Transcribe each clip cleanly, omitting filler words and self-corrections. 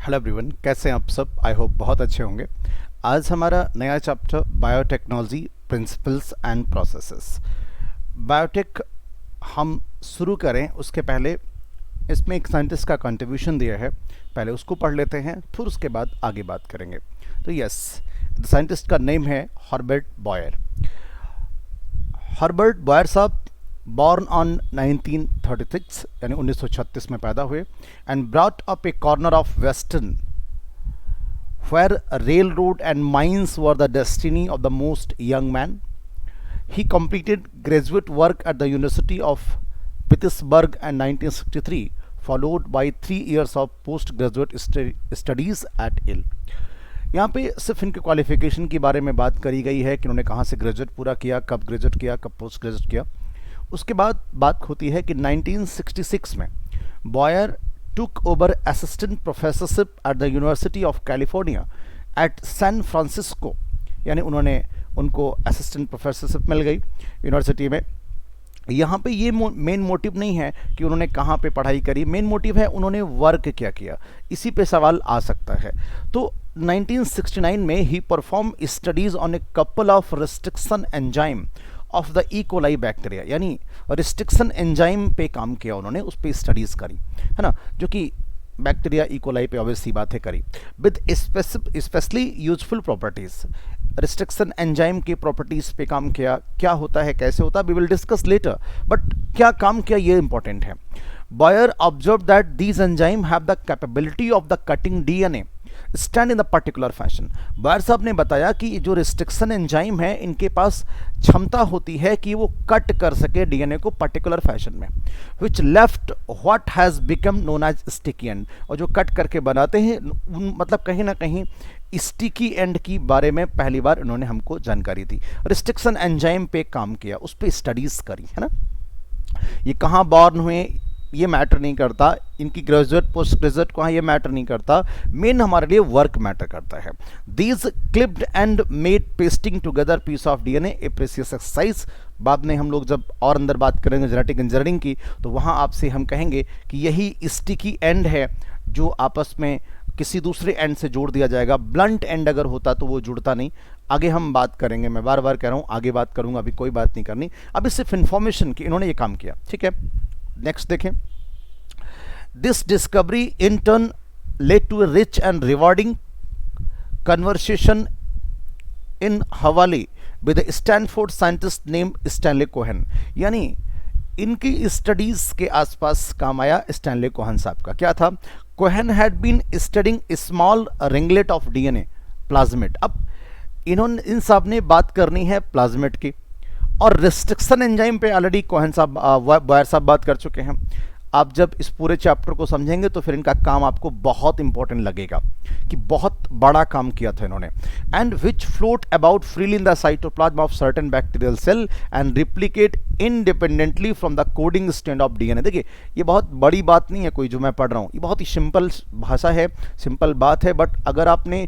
Hello everyone, कैसे हैं आप सब? आई होप बहुत अच्छे होंगे। आज हमारा नया chapter biotechnology principles and processes. Biotech हम शुरू करें उसके पहले इसमें एक साइंटिस्ट का कंट्रीब्यूशन दिया है, पहले उसको पढ़ लेते हैं, फिर उसके बाद आगे बात करेंगे। तो यस, द साइंटिस्ट का नेम है हर्बर्ट बॉयर। हर्बर्ट बॉयर साहब born on 1936 यानी 1936 में पैदा हुए and brought up a corner of western where railroad and mines were the destiny of the most young man. He completed graduate work at the University of Pittsburgh in 1963 followed by 3 years of postgraduate studies at Yale. यहाँ पे सिर्फ इनके qualification के बारे में बात करी गई है कि उन्होंने कहाँ से ग्रेजुएट पूरा किया, कब ग्रेजुएट किया, कब पोस्ट ग्रेजुएट किया। उसके बाद बात होती है कि 1966 में Boyer took over assistant professorship at the University of California at San Francisco, यानी उनको असिस्टेंट प्रोफेसरशिप मिल गई यूनिवर्सिटी में। यहाँ पे ये मेन मोटिव नहीं है कि उन्होंने कहाँ पे पढ़ाई करी, मेन मोटिव है उन्होंने वर्क क्या किया, इसी पे सवाल आ सकता है। तो 1969 में ही perform studies on a couple of restriction enzyme of the E coli bacteria, यानी रिस्ट्रिक्शन एंजाइम पे काम किया उन्होंने, उस पर स्टडीज करी, है ना, जो कि बैक्टीरिया ई कोलाई पे ऑब्वियस सी बात है करी, with specially useful properties. Restriction enzyme की प्रॉपर्टीज पे काम किया, क्या होता है, कैसे होता है, we will discuss later, but क्या काम किया ये इंपॉर्टेंट है। Boyer observe that these enzyme have the capability of the cutting DNA stand in the particular fashion. Boyer साहब ने बताया कि जो रिस्ट्रिक्शन एंजाइम है इनके पास क्षमता होती है कि वो कट कर सके डीएनए को पर्टिकुलर फैशन में, which left what has become known as sticky end, और जो कट करके बनाते हैं मतलब कहीं ना कहीं स्टिकी एंड की बारे में पहली बार इन्होंने हमको जानकारी दी। रिस्ट्रिक्शन एंजाइम पे काम किया, उस पर स्टडीज करी, है ना। ये कहाँ बॉर्न हुए ये मैटर नहीं करता, इनकी ग्रेजुएट पोस्ट ग्रेजुएट कहाँ ये मैटर नहीं करता, मेन हमारे लिए वर्क मैटर करता है। These clipped and made pasting together piece of DNA a precious exercise. बाद में हम लोग जब और अंदर बात करेंगे जेनेटिक इंजीनियरिंग की, तो वहाँ आपसे हम कहेंगे कि यही स्टिकी एंड है जो आपस में किसी दूसरे एंड से जोड़ दिया जाएगा। ब्लंट एंड अगर होता तो वो जुड़ता नहीं। आगे हम बात करेंगे, मैं बार बार कह रहा हूँ आगे बात करूँगा, अभी कोई बात नहीं करनी, अभी सिर्फ इन्फॉर्मेशन की इन्होंने ये काम किया, ठीक है। नेक्स्ट देखें, this discovery in turn led to a rich and rewarding conversation in Hawaii with Stanford scientist name Stanley Cohen, यानी इनकी स्टडीज के आसपास काम आया स्टैनली कोहेन साहब का। क्या था? Cohen had been studying small ringlet of DNA plasmid. अब इन्होंने इन साहब ने बात करनी है प्लाज्मेट की, और रिस्ट्रिक्शन एंजाइम पे ऑलरेडी कोहेन साहब बॉयर साहब बात कर चुके हैं। आप जब इस पूरे चैप्टर को समझेंगे तो फिर इनका काम आपको बहुत इंपॉर्टेंट लगेगा कि बहुत बड़ा काम किया था इन्होंने। And which float about freely in the cytoplasm of certain bacterial cell and replicate independently from the coding strand of DNA. देखिए ये बहुत बड़ी बात नहीं है कोई जो मैं पढ़ रहा हूँ, ये बहुत ही सिंपल भाषा है, सिंपल बात है, बट अगर आपने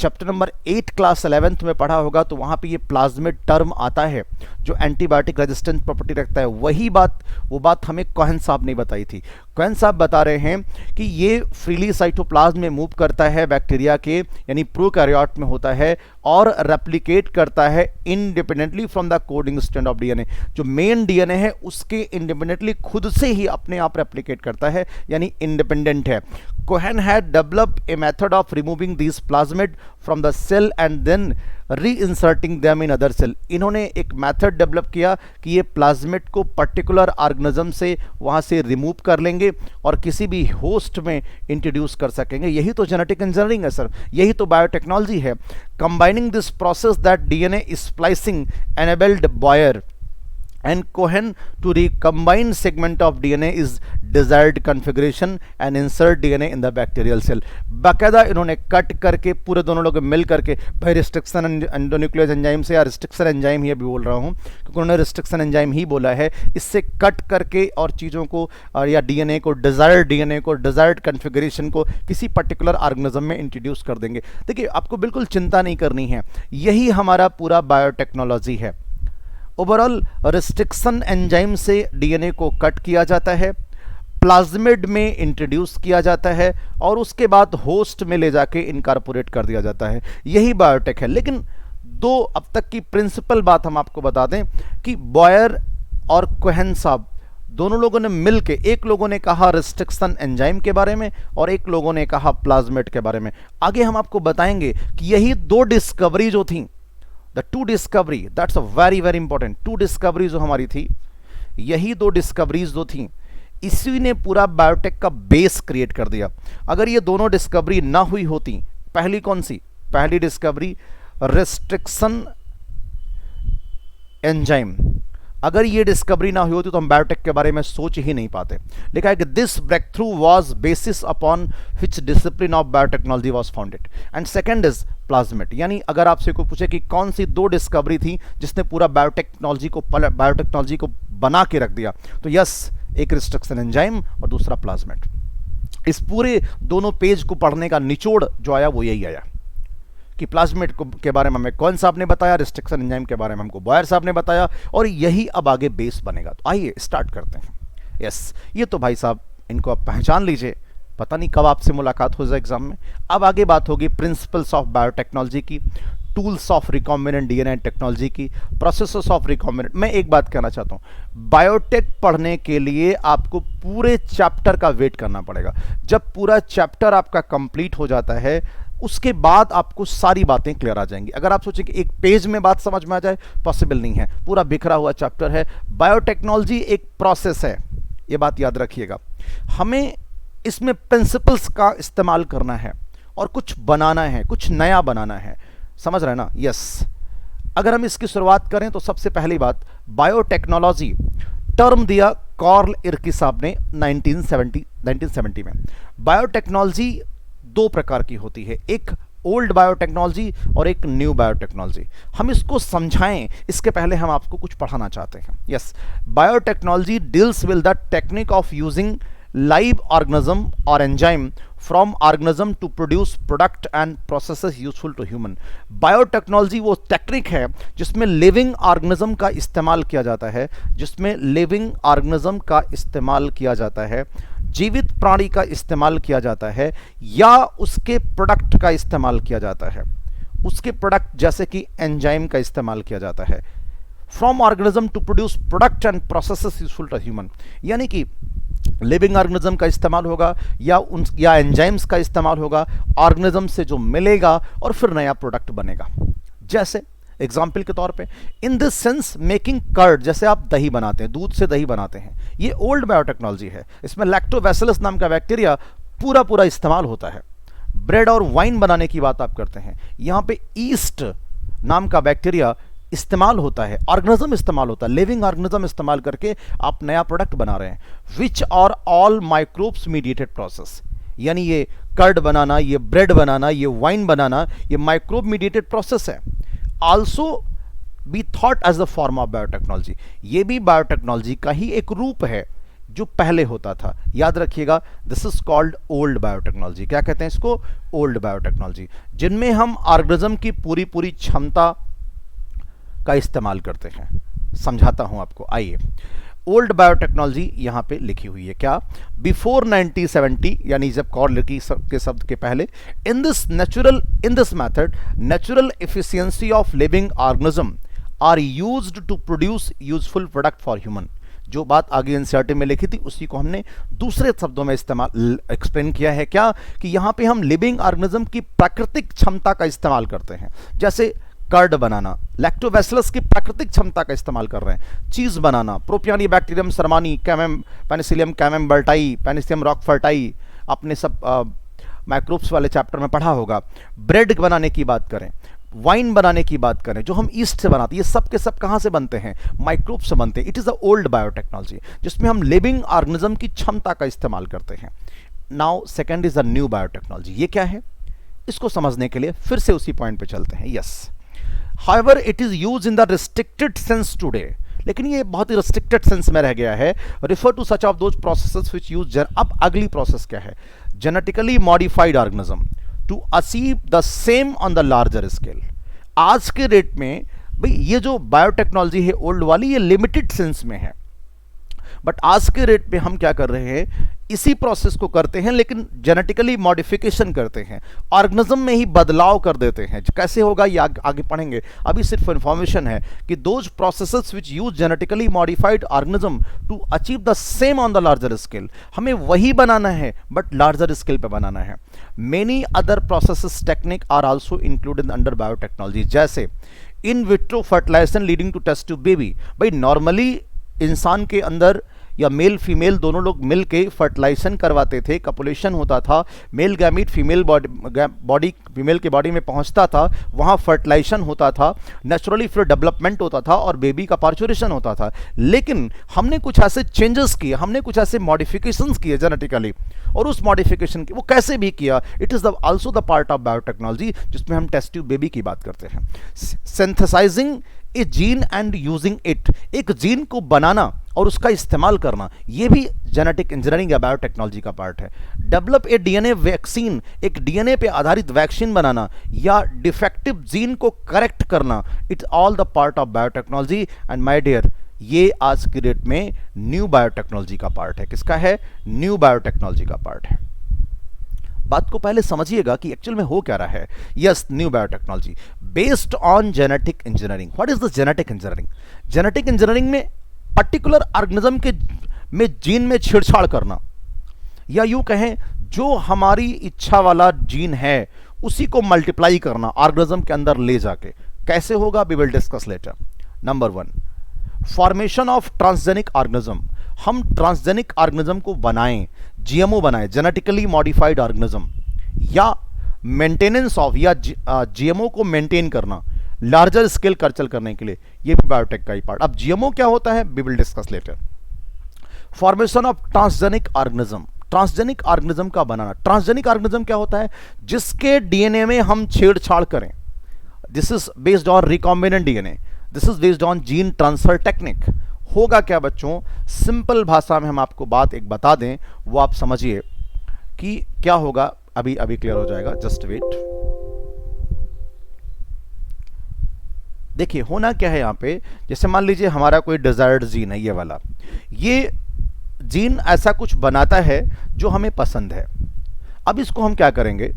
चैप्टर नंबर 8 क्लास 11th में पढ़ा होगा तो वहाँ पे ये प्लाज्मिड टर्म आता है जो एंटीबायोटिक रेजिस्टेंट प्रॉपर्टी रखता है। वही बात, वो बात हमें कोहेन साहब ने बताई थी। कोहेन साहब बता रहे हैं कि ये फ्रीली साइटोप्लाज्म में मूव करता है बैक्टीरिया के, यानी प्रोकैरियोट में होता है, और रेप्लिकेट करता है independently from the coding strand of DNA. जो मेन डीएनए है उसके इंडिपेंडेंटली खुद से ही अपने आप रेप्लिकेट करता है, यानी इंडिपेंडेंट है। Cohen had developed a method of removing this plasmid from the cell and then reinserting them in other cell. इन्होंने एक मेथड डेवलप किया कि ये प्लाज्मिड को पर्टिकुलर ऑर्गेनिज्म से वहाँ से रिमूव कर लेंगे और किसी भी होस्ट में इंट्रोड्यूस कर सकेंगे। यही तो जेनेटिक इंजीनियरिंग है सर, यही तो बायोटेक्नोलॉजी है। Combining this process that DNA splicing enabled Boyer and Cohen to recombine segment of DNA is desired configuration and insert DNA in the bacterial cell। बाकायदा इन्होंने कट करके पूरे दोनों लोग मिल करके, भाई रिस्ट्रिक्शन एंडोन्यूक्लियस एंजाइम से, या रिस्ट्रिक्शन एंजाइम ही अभी बोल रहा हूँ क्योंकि उन्होंने रिस्ट्रिक्शन एंजाइम ही बोला है, इससे कट करके और चीज़ों को या डीएनए को, डिजायर्ड कन्फिगरेशन को किसी पर्टिकुलर ऑर्गेनिज्म में इंट्रोड्यूस कर देंगे। देखिए आपको बिल्कुल चिंता नहीं करनी है, यही हमारा पूरा बायोटेक्नोलॉजी है। ओवरऑल रिस्ट्रिक्शन एंजाइम से डीएनए को कट किया जाता है, प्लाज्मिड में इंट्रोड्यूस किया जाता है और उसके बाद होस्ट में ले जाके इनकॉर्पोरेट कर दिया जाता है। यही बायोटेक है। लेकिन दो अब तक की प्रिंसिपल बात हम आपको बता दें कि बॉयर और कोहेन साहब दोनों लोगों ने मिलके, एक लोगों ने कहा रिस्ट्रिक्शन एंजाइम के बारे में और एक लोगों ने कहा प्लाज्मिड के बारे में। आगे हम आपको बताएंगे कि यही दो डिस्कवरी जो थी, the two discovery, that's a very very important, two discovery जो हमारी थी, यही दो डिस्कवरीज जो थी, इसी ने पूरा बायोटेक का बेस क्रिएट कर दिया। अगर ये दोनों डिस्कवरी ना हुई होती, पहली कौन सी, पहली डिस्कवरी रिस्ट्रिक्शन एंजाइम, अगर ये डिस्कवरी ना हुई होती तो हम बायोटेक के बारे में सोच ही नहीं पाते। लिखा है कि this breakthrough was basis upon which discipline of biotechnology was founded. And second is plasmid, यानी अगर आपसे कोई पूछे कि कौन सी दो डिस्कवरी थी जिसने पूरा बायोटेक्नोलॉजी को बना के रख दिया, तो यस, एक रिस्ट्रिक्शन एंजाइम और दूसरा प्लाज्मिड। इस पूरे दोनों पेज को पढ़ने का निचोड़ जो आया वो यही आया कि प्लाज्मिड के बारे में हमें कौन साहब ने बताया, रिस्ट्रिक्शन एंजाइम के बारे में हमको बॉयर साहब ने बताया, और यही अब आगे बेस बनेगा। तो आइए स्टार्ट करते हैं। यस, ये तो भाई साहब इनको आप पहचान लीजिए, पता नहीं कब आपसे मुलाकात हो जाए एग्जाम में। अब आगे बात होगी प्रिंसिपल्स ऑफ बायोटेक्नोलॉजी की, tools of recombinant DNA technology की, प्रोसेसेस ऑफ रिकॉम्बिनेंट। मैं एक बात कहना चाहता हूँ, बायोटेक पढ़ने के लिए आपको पूरे चैप्टर का वेट करना पड़ेगा। जब पूरा चैप्टर आपका कंप्लीट हो जाता है उसके बाद आपको सारी बातें क्लियर आ जाएंगी। अगर आप सोचें कि एक पेज में बात समझ में आ जाए, पॉसिबल नहीं है, पूरा बिखरा हुआ चैप्टर है। बायोटेक्नोलॉजी एक प्रोसेस है, ये बात याद रखिएगा। हमें इसमें प्रिंसिपल्स का इस्तेमाल करना है और कुछ बनाना है, कुछ नया बनाना है, समझ रहे हैं ना? यस। अगर हम इसकी शुरुआत करें तो सबसे पहली बात, बायोटेक्नोलॉजी टर्म दिया कार्ल इरकी साहब ने 1970 में। बायोटेक्नोलॉजी दो प्रकार की होती है, एक ओल्ड बायोटेक्नोलॉजी और एक न्यू बायोटेक्नोलॉजी। हम इसको समझाएं इसके पहले हम आपको कुछ पढ़ाना चाहते हैं। Yes, biotechnology deals with the technique of using live organism or enzyme from organism to produce product and processes useful to human। Biotechnology वो टेक्निक है जिसमें लिविंग ऑर्गेनिज्म का इस्तेमाल किया जाता है, जिसमें लिविंग ऑर्गेनिज्म का इस्तेमाल किया जाता है, जीवित प्राणी का इस्तेमाल किया जाता है, या उसके प्रोडक्ट का इस्तेमाल किया जाता है। उसके प्रोडक्ट जैसे कि एंजाइम का इस्तेमाल किया जाता है। From organism to produce product and processes useful to human, यानी कि लिविंग ऑर्गेनिज्म का इस्तेमाल होगा या एंजाइम्स का इस्तेमाल होगा, ऑर्गेनिज्म से जो मिलेगा और फिर नया प्रोडक्ट बनेगा। जैसे एग्जाम्पल के तौर पे, in this sense making curd, जैसे आप दही बनाते हैं, दूध से दही बनाते हैं, ये ओल्ड बायोटेक्नोलॉजी है। इसमें लैक्टोबैसिलस नाम का बैक्टीरिया पूरा इस्तेमाल होता है। ब्रेड और वाइन बनाने की बात आप करते हैं, यहाँ पे ईस्ट नाम का बैक्टीरिया इस्तेमाल होता है, ऑर्गेनिज्म इस्तेमाल होता है, लिविंग ऑर्गेनिज्म इस्तेमाल करके आप नया प्रोडक्ट बना रहे हैं। Which are all microbes mediated process, यानी ये कर्ड बनाना, ये ब्रेड बनाना, ये वाइन बनाना, ये माइक्रोब मीडिएटेड प्रोसेस है। Also be thought as the form of biotechnology, ये भी बायोटेक्नोलॉजी का ही एक रूप है जो पहले होता था। याद रखिएगा, this is called old biotechnology. क्या कहते हैं इसको? ओल्ड बायोटेक्नोलॉजी, जिनमें हम ऑर्गेनिज्म की पूरी क्षमता का इस्तेमाल करते हैं। समझाता हूं आपको, आइए। ओल्ड बायोटेक्नोलॉजी यहां पे लिखी हुई है, क्या? बिफोर 1970, यानी जब कार्ल इरकी के शब्द के पहले, in this method natural efficiency of living organism are used to produce useful product for human. जो बात आगे एनसीईआरटी में लिखी थी उसी को हमने दूसरे शब्दों में एक्सप्लेन किया है। क्या? कि यहां पे हम लिविंग ऑर्गेनिज्म की प्राकृतिक क्षमता का इस्तेमाल करते हैं। जैसे कर्ड बनाना, लैक्टोबैसिलस की प्राकृतिक क्षमता का इस्तेमाल कर रहे हैं। चीज़ बनाना, प्रोपियोनिया बैक्टीरियम सरमानी, पेनिसिलियम कैमेम्बर्टाई, पेनिसिलियम रॉकफर्टाई, आपने सब माइक्रोब्स वाले चैप्टर में पढ़ा होगा। ब्रेड बनाने की बात करें, वाइन बनाने की बात करें, जो हम ईस्ट से बनाते हैं, ये सब के सब कहाँ से बनते हैं? माइक्रोब से बनते हैं। It is the old biotechnology जिसमें हम लिविंग ऑर्गेनिज्म की क्षमता का इस्तेमाल करते हैं। Now second is the new biotechnology. ये क्या है? इसको समझने के लिए फिर से उसी पॉइंट पे चलते हैं। Yes, However, it is used in the restricted sense today, लेकिन ये बहुत ही restricted सेंस में रह गया है। Refer to such of those processes which use अब अगली प्रोसेस क्या है? Genetically modified organism to achieve the same on the larger scale। आज के रेट में भाई ये जो बायोटेक्नोलॉजी है ओल्ड वाली, ये लिमिटेड सेंस में है, बट आज के रेट पे हम क्या कर रहे हैं? इसी प्रोसेस को करते हैं लेकिन जेनेटिकली मॉडिफिकेशन करते हैं, ऑर्गेनिज्म में ही बदलाव कर देते हैं। कैसे होगा ये आगे पढ़ेंगे, अभी सिर्फ इंफॉर्मेशन है कि those processes which use genetically modified organism to achieve the same on the larger scale, हमें वही बनाना है बट लार्जर स्केल पे बनाना है। Many other processes technique are also included under biotechnology, जैसे in vitro fertilization leading to test tube baby. भाई normally इंसान के अंदर या मेल फीमेल दोनों लोग मिल के फर्टिलाइजेशन करवाते थे, कपुलेशन होता था, male gamete female body female के बॉडी में पहुंचता था, वहां फर्टिलाइजेशन होता था, नेचुरली फिर डेवलपमेंट होता था और बेबी का पार्चुरेशन होता था। लेकिन हमने कुछ ऐसे चेंजेस किए, हमने कुछ ऐसे मॉडिफिकेशंस किए जेनेटिकली, और उस मॉडिफिकेशन की वो कैसे भी किया, it is also the part of biotechnology, जिसमें हम टेस्ट ट्यूब बेबी की बात करते हैं। Synthesising a gene and using it, एक जीन को बनाना और उसका इस्तेमाल करना, यह भी जेनेटिक इंजीनियरिंग या बायोटेक्नोलॉजी का पार्ट है। डेवलप ए डीएनए वैक्सीन, एक डीएनए पे आधारित वैक्सीन बनाना या डिफेक्टिव जीन को करेक्ट करना, it's all the part of biotechnology. And my dear, ये आज की डेट में न्यू बायोटेक्नोलॉजी का पार्ट है। किसका है? न्यू बायोटेक्नोलॉजी का पार्ट है। बात को पहले समझिएगा कि एक्चुअल में हो क्या रहा है। Yes, new biotechnology based on genetic engineering. What is the genetic engineering? Genetic engineering में पर्टिकुलर ऑर्गेनिज्म के में जीन में छेड़छाड़ करना, या यूं कहें जो हमारी इच्छा वाला जीन है उसी को मल्टीप्लाई करना ऑर्गेनिज्म के अंदर ले जाके। कैसे होगा? We will discuss later. Number 1, formation of transgenic organism. हम ट्रांसजेनिक ऑर्गेनिज्म को बनाएं, जीएमओ बनाएं, जेनेटिकली मॉडिफाइड ऑर्गेनिज्म, या मेंटेनेंस ऑफ या जीएमओ को मेंटेन करना लार्जर स्केल कल्चर करने के लिए, ये भी बायोटेक का ही पार्ट। अब जीएमओ क्या होता है we will discuss later. Formation of transgenic organism, transgenic organism का बनाना। ट्रांसजेनिक ऑर्गेनिज्म क्या होता है? जिसके डीएनए में हम छेड़छाड़ करें। This is based on recombinant DNA, this is based on gene transfer technique. होगा क्या बच्चों? सिंपल भाषा में हम आपको बात एक बता दें, वो आप समझिए कि क्या होगा। अभी क्लियर हो जाएगा, जस्ट वेट। देखिए होना क्या है यहां पे, जैसे मान लीजिए हमारा कोई डिजायर्ड जीन है, ये वाला, ये जीन ऐसा कुछ बनाता है जो हमें पसंद है। अब इसको हम क्या करेंगे?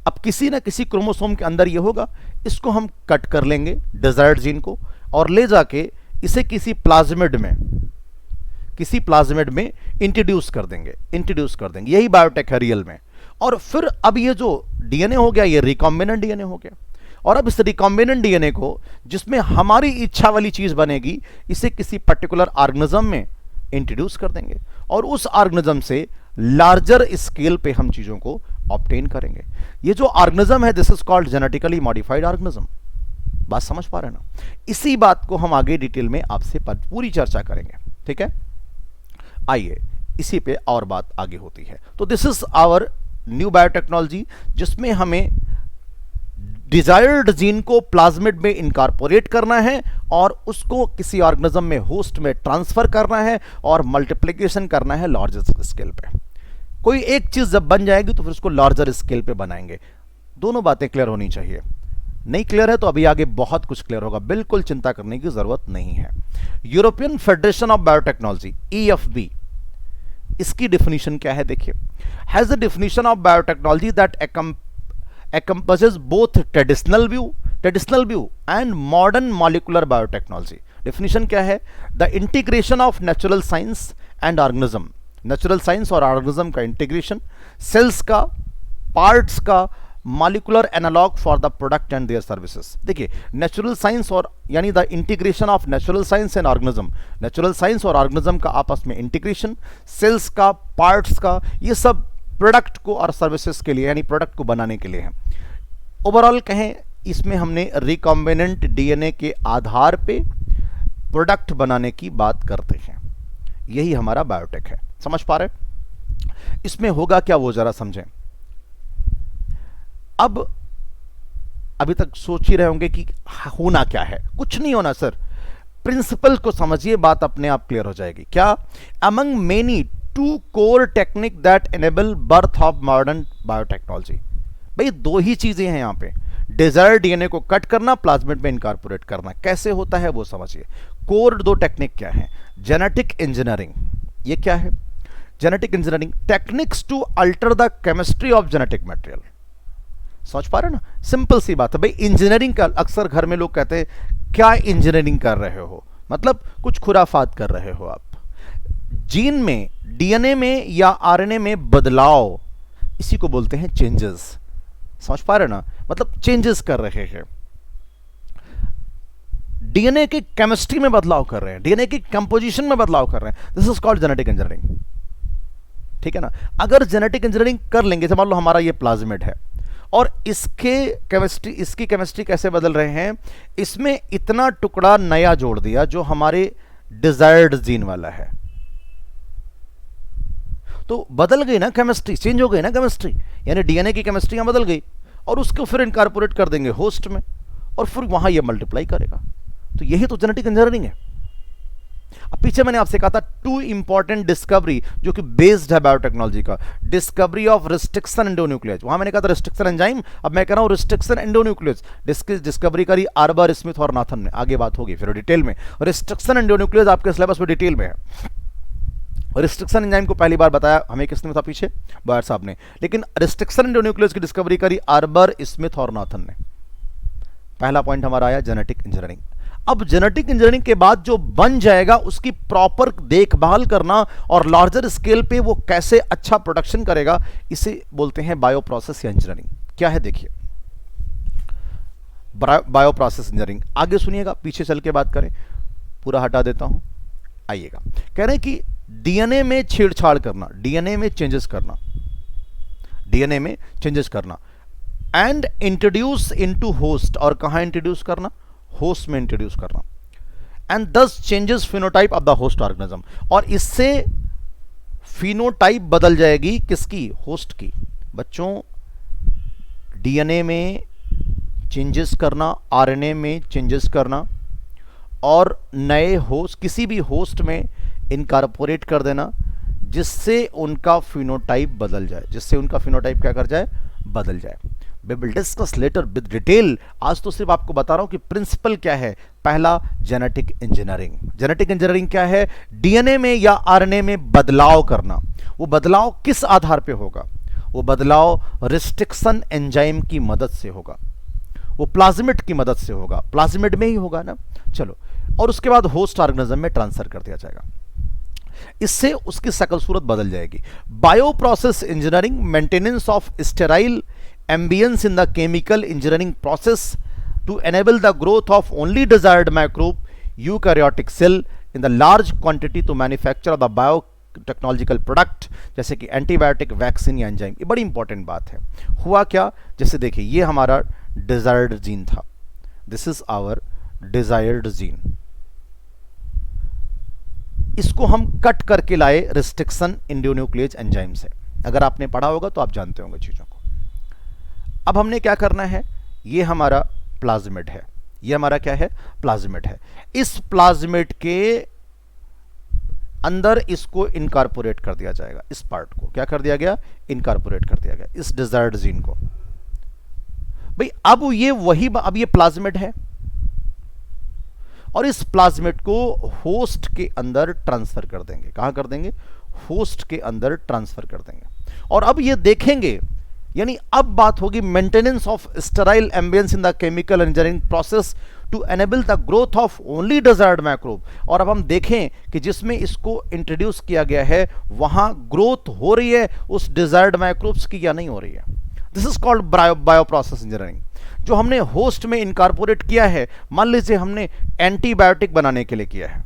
अब किसी ना किसी क्रोमोसोम के अंदर ये होगा, इसको हम कट कर लेंगे डिजायर्ड जीन को और ले जाके इसे किसी प्लाज्मिड में इंट्रोड्यूस कर देंगे। यही बायोटेक है रियल में। और फिर अब ये जो डीएनए हो गया, ये रिकॉम्बिनेंट डीएनए हो गया, और अब इस रिकॉम्बिनेंट डीएनए को, जिसमें हमारी इच्छा वाली चीज बनेगी, इसे किसी पर्टिकुलर ऑर्गेनिज्म में इंट्रोड्यूस कर देंगे और उस ऑर्गेनिज्म से लार्जर स्केल पे हम चीजों को ऑब्टेन करेंगे। ये जो ऑर्गेनिज्म है, this is called genetically modified organism. बात समझ पा रहे हैं ना? इसी बात को हम आगे डिटेल में आपसे पूरी चर्चा करेंगे, ठीक है? आइए इसी पे और बात आगे होती है। तो this is our new biotechnology, जिसमें हमें डिजायर्ड जीन को प्लाज्मिड में इनकॉर्पोरेट करना है और उसको किसी ऑर्गेनिज्म में, होस्ट में ट्रांसफर करना है और मल्टीप्लिकेशन करना है लार्जर स्केल पे। कोई एक चीज जब बन जाएगी तो फिर उसको लार्जर स्केल पे बनाएंगे। दोनों बातें क्लियर होनी चाहिए। नहीं क्लियर है तो अभी आगे बहुत कुछ क्लियर होगा, बिल्कुल चिंता करने की जरूरत नहीं है। European federation of biotechnology, EFB, इसकी डिफिनीशन क्या है? देखिए, has a definition of biotechnology that encompasses both traditional view and modern molecular biotechnology. Definition क्या है? The integration of natural science and organism, natural science और organism का integration, cells का, parts का, molecular analog for the product and their services. देखिए natural science और यानी the integration of natural science and organism, natural science और organism का आपस में integration, cells का, parts का, ये सब प्रोडक्ट को और सर्विसेज के लिए, यानी प्रोडक्ट को बनाने के लिए है। ओवरऑल कहें, इसमें हमने रिकॉम्बिनेंट डीएनए के आधार पे प्रोडक्ट बनाने की बात करते हैं। यही हमारा बायोटेक है। समझ पा रहे? इसमें होगा क्या वो जरा समझें। अब अभी तक सोच ही रहे होंगे कि होना क्या है। कुछ नहीं होना सर, प्रिंसिपल को समझिए, बात अपने आप क्लियर हो जाएगी। क्या? Among many two core technique that enable birth of modern biotechnology. भाई दो ही चीजें हैं यहां पे, डिजायर्ड डीएनए को कट करना, प्लाज्मिड में इनकॉर्पोरेट करना। कैसे होता है वो समझिए। कोर दो टेक्निक क्या है? जेनेटिक इंजीनियरिंग, ये क्या है? Genetic engineering, techniques to alter the chemistry of genetic material. समझ पा रहे ना, सिंपल सी बात है भाई। इंजीनियरिंग का अक्सर घर में लोग कहते हैं क्या इंजीनियरिंग कर रहे हो, मतलब कुछ खुराफात कर रहे हो आप। जीन में, डीएनए में या आरएनए में बदलाव, इसी को बोलते हैं चेंजेस। समझ पा रहे ना, मतलब चेंजेस कर रहे हैं, डीएनए की केमिस्ट्री में बदलाव कर रहे हैं, डीएनए की कंपोजिशन में बदलाव कर रहे हैं। This is called genetic engineering. ठीक है ना। अगर जेनेटिक इंजीनियरिंग कर लेंगे, जैसे मान लो हमारा ये प्लाज्मिड है और इसकी केमिस्ट्री कैसे बदल रहे हैं, इसमें इतना टुकड़ा नया जोड़ दिया जो हमारे डिजायर्ड जीन वाला है, तो बदल गई ना केमिस्ट्री, चेंज हो गई ना केमिस्ट्री, यानी डीएनए की केमिस्ट्री यहां बदल गई और उसको फिर इनकॉर्पोरेट कर देंगे होस्ट में और फिर वहां ये मल्टीप्लाई करेगा। तो यही तो जेनेटिक इंजीनियरिंग है। अब पीछे मैंने आपसे कहा था 2 इंपॉर्टेंट डिस्कवरी जो कि बेस्ड है बायोटेक्नोलॉजी का, डिस्कवरी ऑफ रिस्ट्रिक्शन एंडोन्यूक्लियस, वहां मैंने कहा था रिस्ट्रिक्शन एंजाइम, अब मैं कह रहा हूं रिस्ट्रिक्शन एंडोन्यूक्लियस। डिस्कवरी करी आर्बर, स्मिथ और नाथन ने, आगे बात होगी फिर डिटेल में। रिस्ट्रिक्शन एंडोन्यूक्लियस आपके सिलेबस में डिटेल में है। रिस्ट्रिक्शन एंजाइम को पहली बार बताया हमें किसने था पीछे, बायर साहब ने, लेकिन रिस्ट्रिक्शन एंडोन्यूक्लियस की डिस्कवरी करी आर्बर, स्मिथ और नाथन ने। पहला पॉइंट हमारा आया जेनेटिक इंजीनियरिंग। अब जेनेटिक इंजीनियरिंग के बाद जो बन जाएगा उसकी प्रॉपर देखभाल करना और लार्जर स्केल पे वो कैसे अच्छा प्रोडक्शन करेगा, इसे बोलते हैं बायो प्रोसेस या इंजीनियरिंग। क्या है देखिए, बायो प्रोसेस इंजीनियरिंग, आगे सुनिएगा, पीछे चल के बात करें, पूरा हटा देता हूं, आइएगा। कह रहे हैं कि डीएनए में छेड़छाड़ करना, डीएनए में चेंजेस करना, डीएनए में चेंजेस करना एंड इंट्रोड्यूस इनटू होस्ट, और कहां इंट्रोड्यूस करना, होस्ट में इंट्रोड्यूस करना, एंड दस changes phenotype of the host organism, और इससे फिनोटाइप बदल जाएगी किसकी, होस्ट की। बच्चों डीएनए में चेंजेस करना, आरएनए में चेंजेस करना और नए होस्ट, किसी भी होस्ट में इनकॉर्पोरेट कर देना जिससे उनका फिनोटाइप बदल जाए, जिससे उनका फिनोटाइप क्या कर जाए, बदल जाए। We will discuss later with detail। आज तो सिर्फ आपको बता रहा हूं कि प्रिंसिपल क्या है। पहला जेनेटिक इंजीनियरिंग, जेनेटिक इंजीनियरिंग क्या है, डीएनए में या आरएनए में बदलाव करना। वो बदलाव किस आधार पे होगा, वो बदलाव रिस्ट्रिक्शन एंजाइम की मदद से होगा, वो प्लाज्मिड की मदद से होगा, प्लाज्मिड में ही होगा ना। चलो, और उसके बाद होस्ट ऑर्गेनिज्म में ट्रांसफर कर दिया जाएगा, इससे उसकी शकल सूरत बदल जाएगी। Bio process engineering, maintenance of sterile ambience in the chemical engineering process to enable the growth of only desired microbe eukaryotic cell in the large quantity to manufacture the biotechnological product, जैसे कि antibiotic, vaccine या enzyme. ये बड़ी important बात है। हुआ क्या, जैसे देखिए ये हमारा डिजायर्ड जीन था, this is our desired gene, इसको हम कट करके लाए रिस्ट्रिक्शन एंडोन्यूक्लियस एंजाइम से। अगर आपने पढ़ा होगा तो आप जानते होंगे चीजों को। अब हमने क्या करना है, ये हमारा प्लाज्मिड है, ये हमारा क्या है, प्लाज्मिड है। इस प्लाज्मिड के अंदर इसको इनकॉर्पोरेट कर दिया जाएगा, इस पार्ट को क्या कर दिया गया, इनकॉर्पोरेट कर दिया गया, इस डिजायर्ड जीन को। भाई अब ये वही, अब ये प्लाज्मिड है और इस प्लाज्मिड को होस्ट के अंदर ट्रांसफर कर देंगे। कहां कर देंगे, होस्ट के अंदर ट्रांसफर कर देंगे। और अब ये देखेंगे, यानी अब बात होगी maintenance of sterile ambience in the chemical engineering process to enable the growth of only desired microbe. और अब हम देखें कि जिसमें इसको इंट्रोड्यूस किया गया है वहां ग्रोथ हो रही है उस डिजायर्ड माइक्रोब्स की या नहीं हो रही है। This is called bio process engineering. जो हमने होस्ट में इनकॉर्पोरेट किया है, मान लीजिए हमने एंटीबायोटिक बनाने के लिए किया है,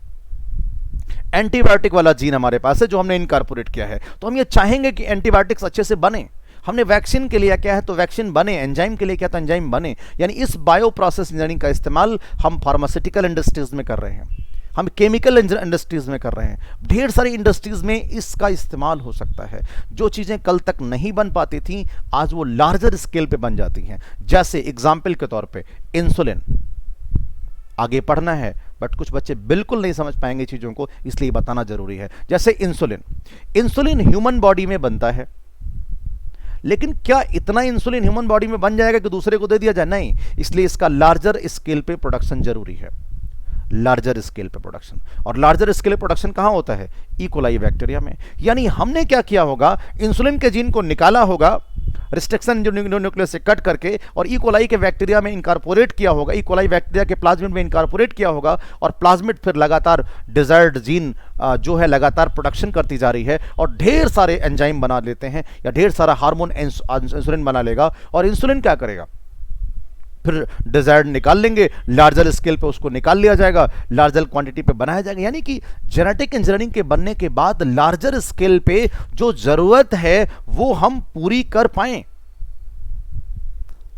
एंटीबायोटिक वाला जीन हमारे पास है जो हमने इनकॉर्पोरेट किया है, तो हम ये चाहेंगे कि एंटीबायोटिक्स अच्छे से बने। हमने वैक्सीन के लिए क्या है तो वैक्सीन बने, एंजाइम के लिए क्या तो एंजाइम बने। यानी इस बायो प्रोसेस इंजीनियरिंग का इस्तेमाल हम फार्मास्यूटिकल इंडस्ट्रीज में कर रहे हैं, हम केमिकल इंडस्ट्रीज में कर रहे हैं, ढेर सारी इंडस्ट्रीज में इसका इस्तेमाल हो सकता है। जो चीज़ें कल तक नहीं बन पाती थी आज वो लार्जर स्केल पे बन जाती हैं। जैसे एग्जाम्पल के तौर पे इंसुलिन, आगे पढ़ना है बट कुछ बच्चे बिल्कुल नहीं समझ पाएंगे चीज़ों को, इसलिए बताना जरूरी है। जैसे इंसुलिन ह्यूमन बॉडी में बनता है, लेकिन क्या इतना इंसुलिन ह्यूमन बॉडी में बन जाएगा कि दूसरे को दे दिया जाए? नहीं, इसलिए इसका लार्जर स्केल पे प्रोडक्शन जरूरी है। लार्जर स्केल पे प्रोडक्शन। और लार्जर स्केल प्रोडक्शन कहाँ होता है? ई कोलाई बैक्टीरिया में। यानी हमने क्या किया होगा, इंसुलिन के जीन को निकाला होगा रिस्ट्रिक्शन जो न्यूक्लियस से कट करके, और ई कोलाई के बैक्टीरिया में इनकॉर्पोरेट किया होगा, ई कोलाई बैक्टीरिया के प्लाज्मिड में इनकॉर्पोरेट किया होगा, और प्लाज्मिड फिर लगातार डिजायर्ड जीन जो है लगातार प्रोडक्शन करती जा रही है, और ढेर सारे एंजाइम बना लेते हैं या ढेर सारा हार्मोन इंसुलिन बना लेगा, और इंसुलिन क्या करेगा, फिर डिजायर्ड निकाल लेंगे, लार्जर स्केल पे उसको निकाल लिया जाएगा, लार्जर क्वांटिटी पे बनाया जाएगा। यानी कि जेनेटिक इंजीनियरिंग के बनने के बाद लार्जर स्केल पे जो जरूरत है वो हम पूरी कर पाएं।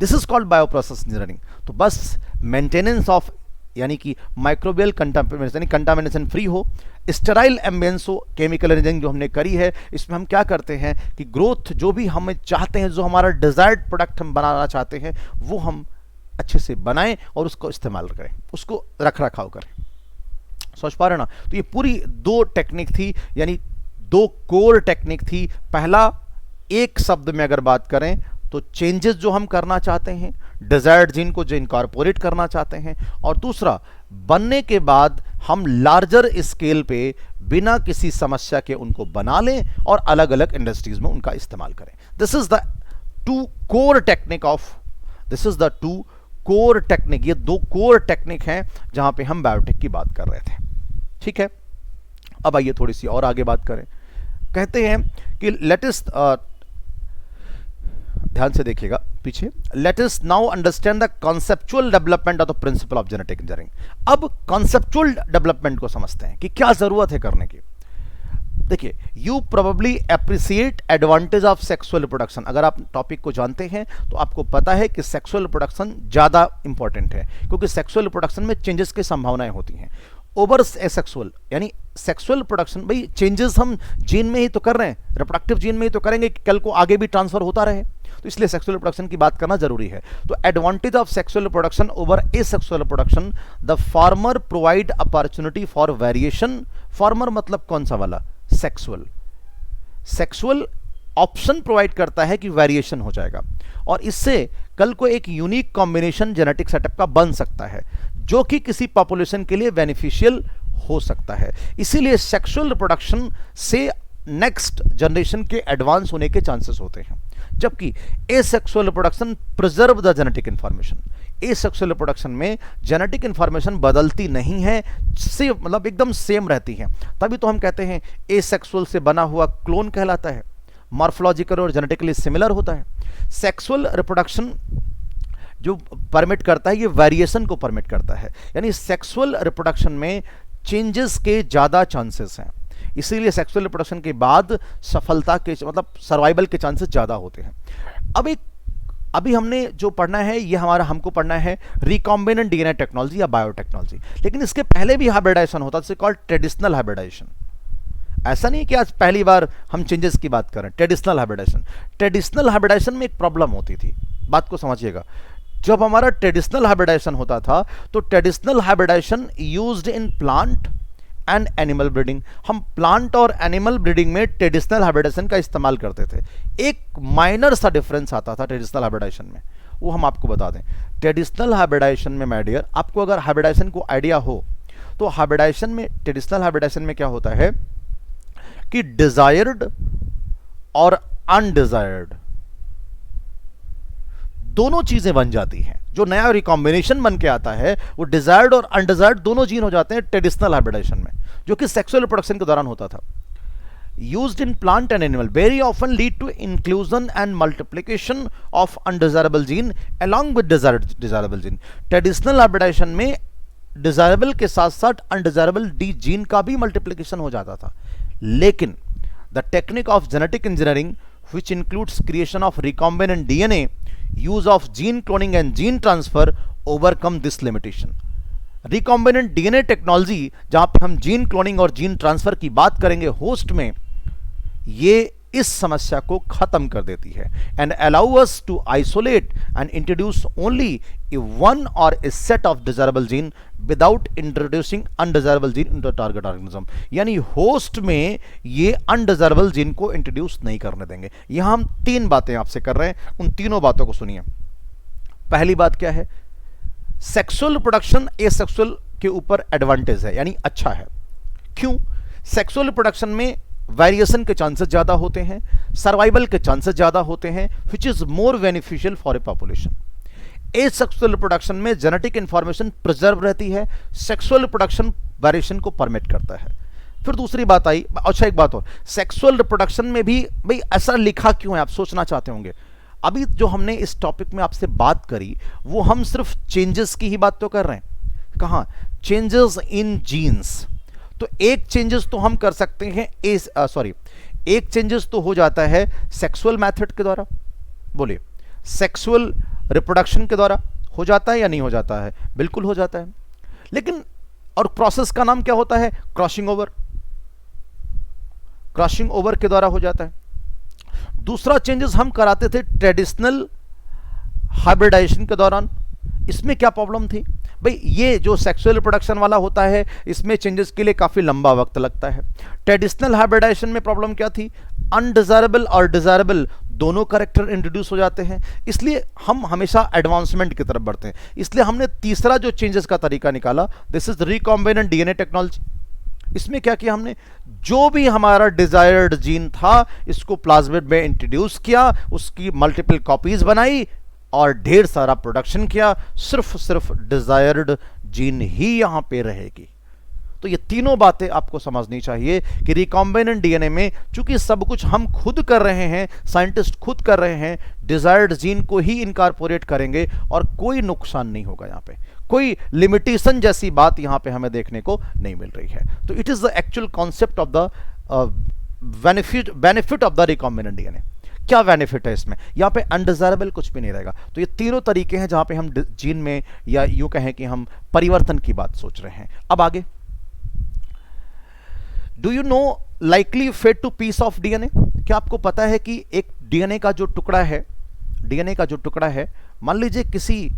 This is called bioprocess engineering. तो बस मेंटेनेंस ऑफ यानी कि माइक्रोबियल कंटामिनेशन, कंटामिनेशन फ्री हो, स्टेराइल एम्बियंस हो, केमिकल इंजीनियरिंग जो हमने करी है, इसमें हम क्या करते हैं कि ग्रोथ जो भी हम चाहते हैं, जो हमारा डिजायर्ड प्रोडक्ट हम बनाना चाहते हैं, वो हम अच्छे से बनाएं और उसको इस्तेमाल करें, उसको रख रखाव करें। सोच पा रहे ना? तो ये पूरी 2 टेक्निक थी, यानी 2 कोर टेक्निक थी। पहला, एक शब्द में अगर बात करें तो चेंजेस जो हम करना चाहते हैं, डिजायर्ड जीन को जो इनकॉर्पोरेट करना चाहते हैं, और दूसरा, बनने के बाद हम लार्जर स्केल पे बिना किसी समस्या के उनको बना लें और अलग अलग इंडस्ट्रीज में उनका इस्तेमाल करें। This is the 2 core technique of, this is the 2 core technique. ये 2 कोर टेक्निक हैं जहां पे हम बायोटेक की बात कर रहे थे। ठीक है, अब आइए थोड़ी सी और आगे बात करें। कहते हैं कि लेटेस्ट, ध्यान से देखिएगा पीछे, let us now understand the conceptual development of the principle of genetic engineering. अब कॉन्सेप्चुअल डेवलपमेंट को समझते हैं कि क्या जरूरत है करने की। देखिए, you probably appreciate advantage of sexual reproduction. अगर आप टॉपिक को जानते हैं तो आपको पता है कि सेक्सुअल रिप्रोडक्शन ज्यादा इंपॉर्टेंट है, क्योंकि सेक्सुअल रिप्रोडक्शन में चेंजेस की संभावनाएं होती हैं। ओवर एसेक्सुअल यानी सेक्सुअल प्रोडक्शन, भाई चेंजेस हम जीन में ही तो कर रहे हैं, रिप्रोडक्टिव जीन में ही तो करेंगे कि कल को आगे भी ट्रांसफर होता रहे, तो इसलिए सेक्सुअल रिप्रोडक्शन की बात करना जरूरी है। तो advantage of sexual reproduction over asexual reproduction, the farmer provide opportunity for variation. Farmer मतलब कौन सा वाला? सेक्सुअल। सेक्सुअल ऑप्शन प्रोवाइड करता है कि वेरिएशन हो जाएगा, और इससे कल को एक यूनिक कॉम्बिनेशन जेनेटिक सेटअप का बन सकता है, जो कि किसी पॉपुलेशन के लिए बेनिफिशियल हो सकता है। इसीलिए सेक्सुअल रिप्रोडक्शन से नेक्स्ट जनरेशन के एडवांस होने के चांसेस होते हैं, जबकि asexual reproduction preserve the genetic information. Asexual reproduction में जेनेटिक इंफॉर्मेशन बदलती नहीं है, से मतलब एकदम सेम रहती है। तभी तो हम कहते हैं एसेक्सुअल से बना हुआ क्लोन कहलाता है, मॉर्फोलॉजिकल और जेनेटिकली सिमिलर होता है। सेक्सुअल रिप्रोडक्शन जो परमिट करता है, ये वेरिएशन को परमिट करता है, यानी सेक्सुअल रिप्रोडक्शन में चेंजेस के ज्यादा चांसेस हैं, इसीलिए सेक्सुअल रिप्रोडक्शन के बाद सफलता के मतलब सर्वाइवल के चांसेस ज्यादा होते हैं। अभी हमने जो पढ़ना है, ये हमको पढ़ना है रिकॉम्बिनेंट डीएनए टेक्नोलॉजी या बायोटेक्नोलॉजी, लेकिन इसके पहले भी हाइब्रिडाइजेशन होता है, कॉल्ड ट्रेडिशनल हाइब्रिडाइजेशन। ऐसा नहीं कि आज पहली बार हम चेंजेस की बात करें। ट्रेडिशनल हाइब्रिडाइजेशन, ट्रेडिशनल हाइब्रिडाइजेशन में एक प्रॉब्लम होती थी, बात को समझिएगा। जब हमारा ट्रेडिशनल हाइब्रिडाइजेशन होता था तो traditional hybridization used in plant and animal breeding. हम प्लांट और एनिमल ब्रीडिंग में ट्रेडिशनल हाइब्रिडाइजेशन का इस्तेमाल करते थे। एक माइनर सा डिफरेंस आता था ट्रेडिशनल हाइब्रिडाइजेशन में, वो हम आपको बता दें। ट्रेडिशनल हाइब्रिडाइजेशन में माय डियर, आपको अगर हाइब्रिडाइजेशन को आइडिया हो तो हाइब्रिडाइजेशन में, ट्रेडिशनल हाइब्रिडाइजेशन में क्या होता है कि डिजायर्ड और अनडिजायर्ड दोनों चीजें बन जाती हैं। जो नया रिकॉम्बिनेशन बन के आता है वो डिजायर्ड और अनडिजायर्ड दोनों जीन हो जाते हैं ट्रेडिशनल हाइब्रिडाइजेशन में, जो कि सेक्सुअल रिप्रोडक्शन के दौरान होता था। Used in plant and animal very often lead to inclusion and multiplication of undesirable gene along with desirable gene. Traditional hybridization में डिजायरेबल के साथ साथ अनडिजायरेबल डी जीन का भी मल्टीप्लिकेशन हो जाता था, लेकिन the technique of genetic engineering which includes creation of recombinant DNA, use of gene cloning and gene transfer overcome this limitation. Recombinant DNA technology, जहां पे हम जीन क्लोनिंग और जीन ट्रांसफर की बात करेंगे होस्ट में, ये इस समस्या को खत्म कर देती है and allow us to isolate and introduce only one or a set of desirable gene without introducing undesirable gene into target organism. यानी होस्ट में ये अनडिजायरेबल जीन को इंट्रोड्यूस नहीं करने देंगे। यहां हम 3 बातें आपसे कर रहे हैं, उन तीनों बातों को सुनिए। पहली बात क्या है? सेक्सुअल रिप्रोडक्शन एसेक्सुअल के ऊपर एडवांटेज है, यानी अच्छा है। क्यों? सेक्सुअल रिप्रोडक्शन में वेरिएशन के चांसेस ज्यादा होते हैं, सर्वाइवल के चांसेस ज्यादा होते हैं, which is more beneficial for a population. As sexual reproduction में जेनेटिक इंफॉर्मेशन प्रिजर्व रहती है, सेक्सुअल रिप्रोडक्शन वेरिएशन को परमिट करता है। फिर दूसरी बात आई, अच्छा एक बात और, सेक्सुअल रिप्रोडक्शन में भी भाई ऐसा लिखा क्यों है, आप सोचना चाहते होंगे। अभी जो हमने इस टॉपिक में आपसे बात करी वो हम सिर्फ चेंजेस की ही बात तो कर रहे हैं। कहां? Changes in genes. तो एक चेंजेस तो हम कर सकते हैं एक चेंजेस तो हो जाता है सेक्सुअल मेथड के द्वारा, बोलिए सेक्सुअल रिप्रोडक्शन के द्वारा हो जाता है या नहीं हो जाता है? बिल्कुल हो जाता है। लेकिन और प्रोसेस का नाम क्या होता है? Crossing over. क्रॉसिंग ओवर के द्वारा हो जाता है। दूसरा चेंजेस हम कराते थे ट्रेडिशनल हाइब्रिडाइजेशन के दौरान। इसमें क्या प्रॉब्लम थी भाई? ये जो सेक्सुअल रिप्रोडक्शन वाला होता है इसमें चेंजेस के लिए काफी लंबा वक्त लगता है। ट्रेडिशनल हाइब्रिडाइजेशन में प्रॉब्लम क्या थी? अनडिजायरेबल और डिजायरेबल दोनों कैरेक्टर इंट्रोड्यूस हो जाते हैं, इसलिए हम हमेशा एडवांसमेंट की तरफ बढ़ते हैं। इसलिए हमने तीसरा जो चेंजेस का तरीका निकाला, this is recombinant DNA technology. इसमें क्या किया हमने? जो भी हमारा डिजायर्ड जीन था इसको प्लाज्मिड में इंट्रोड्यूस किया, उसकी मल्टीपल कॉपीज बनाई और ढेर सारा प्रोडक्शन किया। सिर्फ डिजायर्ड जीन ही यहां पे रहेगी। तो ये तीनों बातें आपको समझनी चाहिए कि रिकॉम्बिनेंट डीएनए में चूंकि सब कुछ हम खुद कर रहे हैं, साइंटिस्ट खुद कर रहे हैं, डिजायर्ड जीन को ही इनकॉर्पोरेट करेंगे और कोई नुकसान नहीं होगा। यहां पे कोई लिमिटेशन जैसी बात यहां पे हमें देखने को नहीं मिल रही है। तो it is the actual concept of the benefit of the recombinant DNA. क्या बेनिफिट है इसमें? यहां पे अनडिजायरेबल कुछ भी नहीं रहेगा। तो ये तीनों तरीके हैं जहां पे हम जीन में या यूं कहें कि हम परिवर्तन की बात सोच रहे हैं। अब आगे, do you know likely fate to piece of DNA? क्या आपको पता है कि एक डीएनए का जो टुकड़ा है, मान लीजिए किसी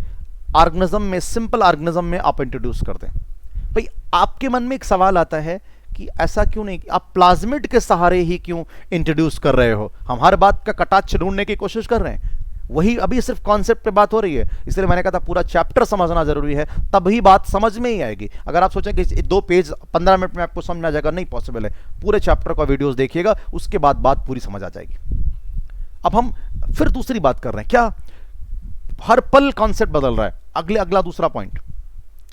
ऑर्गेनिज्म में, सिंपल ऑर्गेनिज्म में आप इंट्रोड्यूस कर दें, भाई आपके मन में एक सवाल आता है कि ऐसा क्यों नहीं, आप प्लाज्मिड के सहारे ही क्यों इंट्रोड्यूस कर रहे हो? हम हर बात का कटाक्ष ढूंढने की कोशिश कर रहे हैं, वही अभी सिर्फ कॉन्सेप्ट पे बात हो रही है। इसलिए मैंने कहा था पूरा चैप्टर समझना जरूरी है, तभी बात समझ में ही आएगी। अगर आप सोचें कि 2 पेज 15 मिनट में आपको समझ में आ जाएगा, नहीं पॉसिबल है। पूरे चैप्टर का वीडियोस देखिएगा, उसके बाद बात पूरी समझ आ जाएगी। अब हम फिर दूसरी बात कर रहे हैं, क्या हर पल कॉन्सेप्ट बदल रहा है। अगला दूसरा पॉइंट,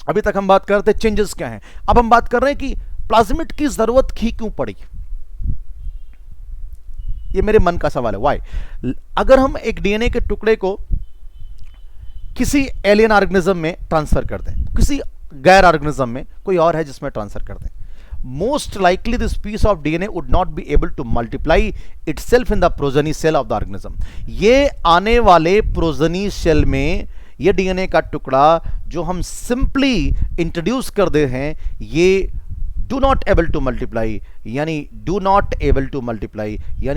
अभी तक हम बात कर रहे थे चेंजेस क्या हैं, अब हम बात कर रहे हैं कि प्लाज्मिड की जरूरत ही क्यों पड़ी। ये मेरे मन का सवाल है, व्हाई? अगर हम एक डीएनए के टुकड़े को किसी एलियन ऑर्गेनिज्म में ट्रांसफर कर दें, किसी गैर ऑर्गेनिज्म में, कोई और है जिसमें ट्रांसफर कर दें, most likely this piece of DNA would not be able to multiply itself in the progeny cell of the organism. ये आने वाले प्रोजेनी सेल में ये डीएनए का टुकड़ा जो हम सिंपली इंट्रोड्यूस कर दे हैं, ये do not able to multiply, यानी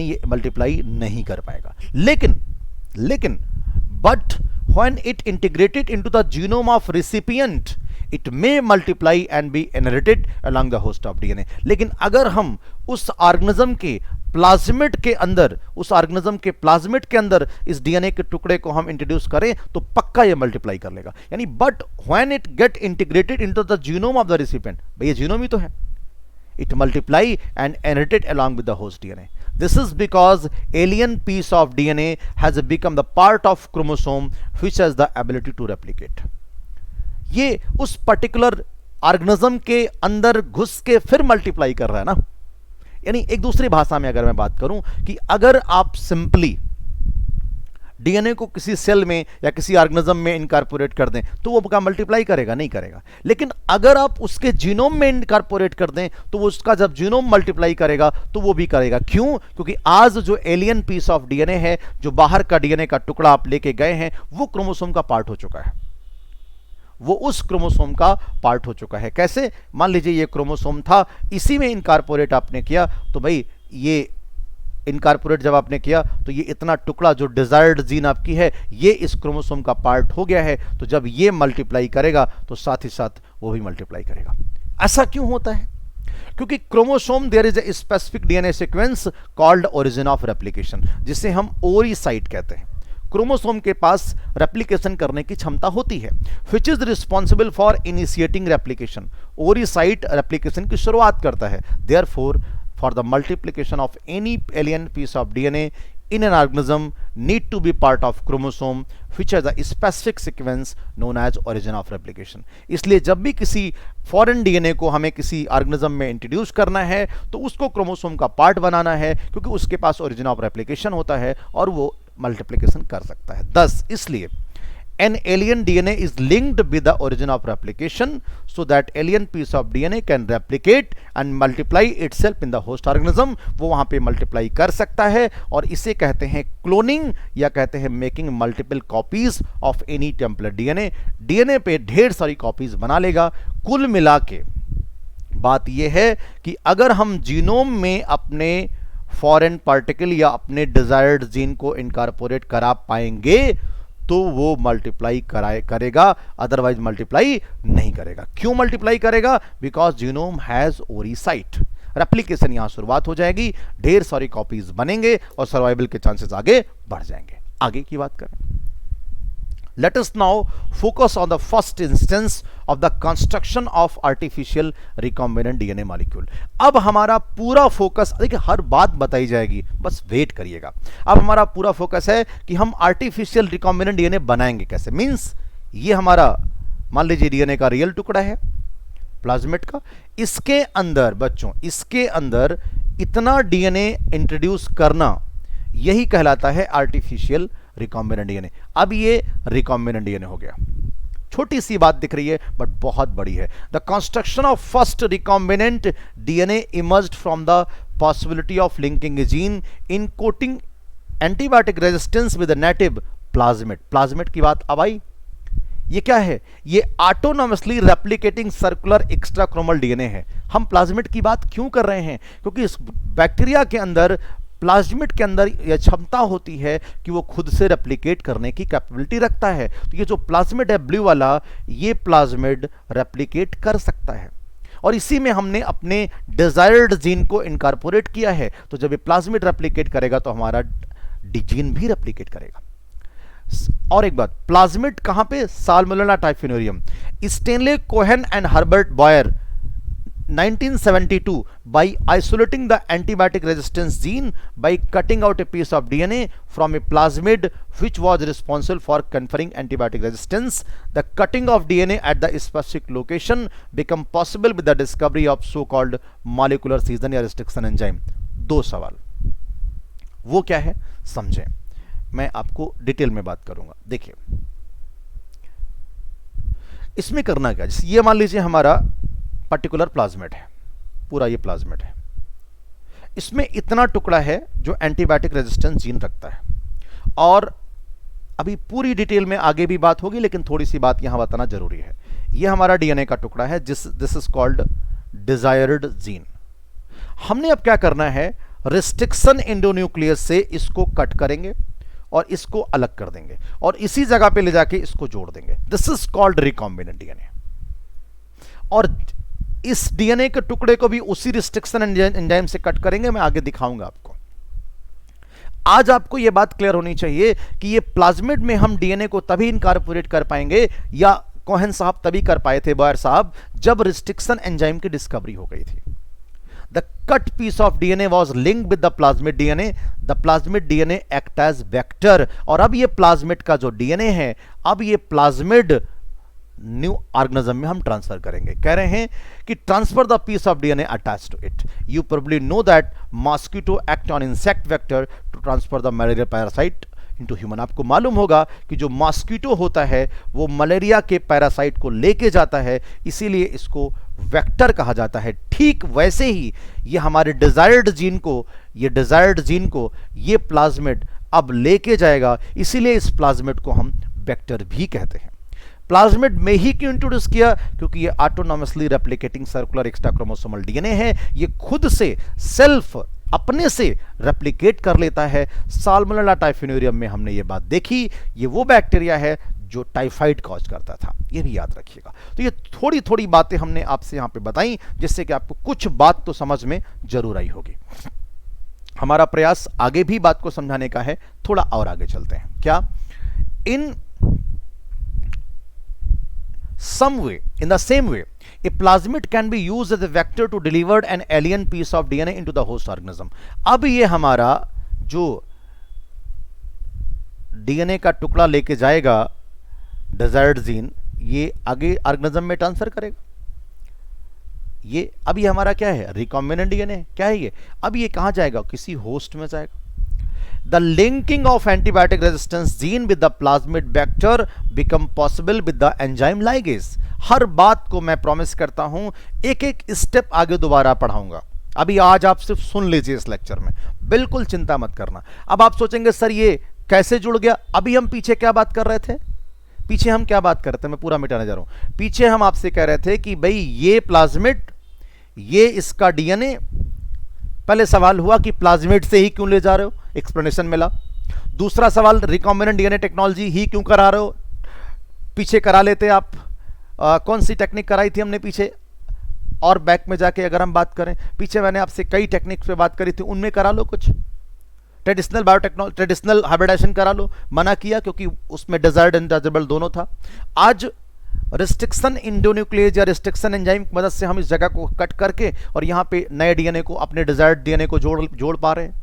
ये मल्टीप्लाई नहीं कर पाएगा। लेकिन but when it integrated into the genome of recipient it may multiply and B inherited along the host of DNA. लेकिन अगर हम उस ऑर्गेनिज्म के प्लाज्मिड के अंदर इस डीएनए के टुकड़े को हम इंट्रोड्यूस करें तो पक्का ये मल्टीप्लाई कर लेगा। यानी but when it get integrated into the genome of the recipient, भाई ये जीनोम ही तो है, it multiply and inherited along with the host DNA. This is because alien piece of DNA has become the part of chromosome which has the ability to replicate. ये उस particular organism के अंदर घुस के फिर multiply कर रहा है ना। यानी एक दूसरी भाषा में अगर मैं बात करूं कि अगर आप सिंपली डीएनए को किसी सेल में या किसी ऑर्गेनिज्म में इनकॉर्पोरेट कर दें तो वो क्या मल्टीप्लाई करेगा? नहीं करेगा। लेकिन अगर आप उसके जीनोम में इनकॉर्पोरेट कर दें तो वो उसका जब जीनोम मल्टीप्लाई करेगा तो वो भी करेगा। क्यों? क्योंकि आज जो एलियन पीस ऑफ डीएनए है, जो बाहर का डीएनए का टुकड़ा आप लेके गए हैं, वो क्रोमोसोम का पार्ट हो चुका है, वो उस क्रोमोसोम का पार्ट हो चुका है। कैसे? मान लीजिए ये क्रोमोसोम था, इसी में इनकॉर्पोरेट आपने किया, तो भाई ये इनकॉर्पोरेट जब आपने किया तो ये इतना टुकड़ा जो डिजायर्ड जीन आपकी है ये इस क्रोमोसोम का पार्ट हो गया है। तो जब ये मल्टीप्लाई करेगा तो साथ ही साथ वो भी मल्टीप्लाई करेगा। ऐसा क्यों होता है? क्योंकि chromosome there is a specific DNA sequence called origin of replication, जिसे हम ओरी साइट कहते हैं। क्रोमोसोम के पास रेप्लिकेशन करने की क्षमता होती है, which is responsible for initiating replication. Ori site replication की शुरुआत करता है। Therefore for the multiplication of any alien piece of DNA in an organism need to be part of chromosome which has a specific sequence known as origin of replication। इसलिए जब भी किसी foreign DNA को हमें किसी organism में introduce करना है तो उसको क्रोमोसोम का पार्ट बनाना है, क्योंकि उसके पास ओरिजिन ऑफ रेप्लिकेशन होता है और वो मल्टीप्लिकेशन कर सकता है। 10 इसलिए an alien DNA is linked with the origin of replication so that alien piece of DNA can replicate and multiply itself in the host organism। वो वहाँ पे मल्टीप्लाई कर सकता है और इसे कहते हैं क्लोनिंग या कहते हैं making multiple copies of any template DNA. DNA पे ढेर सारी कॉपीज बना लेगा। कुल मिला के बात यह है कि अगर हम जीनोम में अपने फॉरेन पार्टिकल या अपने डिजायर्ड जीन को इनकॉर्पोरेट करा पाएंगे तो वो मल्टीप्लाई करेगा, अदरवाइज मल्टीप्लाई नहीं करेगा। क्यों मल्टीप्लाई करेगा? Because genome has ori site. Replication यहां शुरुआत हो जाएगी, ढेर सारी कॉपीज बनेंगे और सर्वाइवल के चांसेस आगे बढ़ जाएंगे। आगे की बात करें, let us now focus on the first instance of the construction of artificial recombinant DNA molecule। अब हमारा पूरा फोकस, देखिए हर बात बताई जाएगी, बस वेट करिएगा। अब हमारा पूरा फोकस है कि हम आर्टिफिशियल रिकॉम्बिनेंट डीएनए बनाएंगे कैसे। मींस ये हमारा मान लीजिए डीएनए का रियल टुकड़ा है प्लाज्मिड का, इसके अंदर बच्चों, इसके अंदर इतना डीएनए इंट्रोड्यूस करना, यही कहलाता है आर्टिफिशियल रिकॉम्बिनेंट डीएनए। अब ये रिकॉम्बिनेंट डीएनए हो गया। छोटी सी बात दिख रही है बट बहुत बड़ी है। The construction of first recombinant DNA emerged from the possibility of linking A gene in coating antibiotic resistance with native plasmid. Plasmid की बात अब आई। ये क्या है? ये ऑटोनॉमसली रेप्लिकेटिंग सर्कुलर एक्स्ट्राक्रोमल डीएनए है। हम प्लाज्मिड की बात क्यों कर रहे हैं? क्योंकि इस बैक्टीरिया के अंदर, प्लाज्मिड के अंदर यह क्षमता होती है कि वो खुद से रेप्लिकेट करने की कैपेबिलिटी रखता है। तो ये जो प्लाज्मिड है ब्लू वाला, ये प्लाज्मिड रेप्लिकेट कर सकता है और इसी में हमने अपने डिजायर्ड जीन को इनकॉर्पोरेट किया है। तो जब ये प्लाज्मिड रेप्लिकेट करेगा तो हमारा जीन भी रेप्लिकेट करेगा। और एक बात, प्लाज्मिड कहां पे? Salmonella typhimurium. Stanley Cohen and Herbert Boyer 1972 by isolating the antibiotic resistance gene by cutting out a piece of DNA from a plasmid which was responsible for conferring antibiotic resistance. The cutting of DNA at the specific location become possible with the discovery of so-called molecular scission या restriction enzyme। दो सवाल, वो क्या है समझें, मैं आपको detail में बात करूंगा। देखिए इसमें करना क्या, जैसे ये मान लीजिए हमारा पर्टिकुलर प्लाज्मिड है, पूरा ये प्लाज्मिड है, इसमें इतना टुकड़ा है जो एंटीबायोटिक रेजिस्टेंस जीन रखता है। और अभी पूरी डिटेल में आगे भी बात होगी, लेकिन थोड़ी सी बात यहां बताना जरूरी है। ये हमारा डीएनए का टुकड़ा है, this is called desired gene. हमने अब क्या करना है, रिस्ट्रिक्शन एंडोन्यूक्लियस से इसको कट करेंगे और इसको अलग कर देंगे और इसी जगह पे ले जाके इसको जोड़ देंगे। This is called recombinant DNA. और इस डीएनए के टुकड़े को भी उसी रिस्ट्रिक्शन एंजाइम से कट करेंगे, मैं आगे दिखाऊंगा आपको। आज आपको यह बात क्लियर होनी चाहिए कि ये प्लाज्मिड में हम डीएनए को तभी इनकॉर्पोरेट कर पाएंगे, या कोहेन साहब तभी कर पाए थे, बॉयर साहब, जब रिस्ट्रिक्शन एंजाइम की डिस्कवरी हो गई थी। The cut piece of DNA was linked with the plasmid DNA. The plasmid DNA act as vector. और अब ये प्लाज्मिड का जो डीएनए है, अब ये प्लाज्मिड न्यू ऑर्गेनिज्म में हम ट्रांसफर करेंगे। कह रहे हैं कि transfer the piece of DNA attach to it. You probably know that mosquito act on insect vector to transfer the malaria parasite into human. आपको मालूम होगा कि जो मॉस्किटो होता है वो मलेरिया के पैरासाइट को लेके जाता है, इसीलिए इसको वेक्टर कहा जाता है। ठीक वैसे ही ये हमारे डिजायर्ड जीन को ये प्लाज्मिड अब लेके जाएगा, इसीलिए इस प्लाज्मिड को हम वेक्टर भी कहते हैं। प्लाज्मिड में ही क्यों इंट्रोड्यूस किया? क्योंकि ये autonomously replicating circular extra chromosomal DNA है। ये खुद से सेल्फ अपने से रेप्लिकेट कर लेता है। साल्मोनेला टाइफिनेरियम में हमने ये बात देखी। ये वो बैक्टीरिया है जो टाइफाइड कॉज करता था, ये भी याद रखिएगा। तो ये थोड़ी थोड़ी बातें हमने आपसे यहां पे बताई, जिससे कि आपको कुछ बात तो समझ में जरूर आई होगी। हमारा प्रयास आगे भी बात को समझाने का है, थोड़ा और आगे चलते हैं। क्या In the same way, a plasmid can be used as a vector to deliver an alien piece of DNA into the host organism. अब ये हमारा जो डीएनए का टुकड़ा लेके जाएगा डिजायर्ड जीन, ये आगे ऑर्गेनिज्म में ट्रांसफर करेगा। ये अब ये हमारा क्या है, रिकॉम्बिनेंट डीएनए। क्या है ये? अब ये कहां जाएगा? किसी होस्ट में जाएगा। The linking of antibiotic resistance gene with the plasmid vector become possible with the enzyme ligase. हर बात को मैं प्रॉमिस करता हूं एक एक स्टेप आगे दोबारा पढ़ाऊंगा। अभी आज आप सिर्फ सुन लीजिए इस लेक्चर में, बिल्कुल चिंता मत करना। अब आप सोचेंगे सर ये कैसे जुड़ गया? अभी हम पीछे क्या बात कर रहे थे? पीछे हम क्या बात कर रहे थे? मैं पूरा मिटाने जा रहा हूं। पीछे हम आपसे कह रहे थे कि भाई ये प्लाज्मिड, ये इसका डीएनए। पहले सवाल हुआ कि प्लाज्मिड से ही क्यों ले जा रहे हो, एक्सप्लेनेशन मिला। दूसरा सवाल, रिकॉम्बिनेंट डीएनए टेक्नोलॉजी ही क्यों करा रहे हो? पीछे करा लेते आप। कौन सी टेक्निक कराई थी हमने पीछे? और बैक में जाके अगर हम बात करें, पीछे मैंने आपसे कई टेक्निक्स पे बात करी थी, उनमें करा लो कुछ। ट्रेडिशनल बायोटेक्नोलॉजी, ट्रेडिशनल हाइब्रिडाइजेशन करा लो, मना किया क्योंकि उसमें डिजायर्ड एंड डिजायरेबल दोनों था। आज रिस्ट्रिक्शन इंडोन्यूक्लियेज या रिस्ट्रिक्शन एंजाइम की मदद से हम इस जगह को कट करके और यहाँ पे नए डीएनए को, अपने डिजायर्ड डीएनए को जोड़ पा रहे हैं,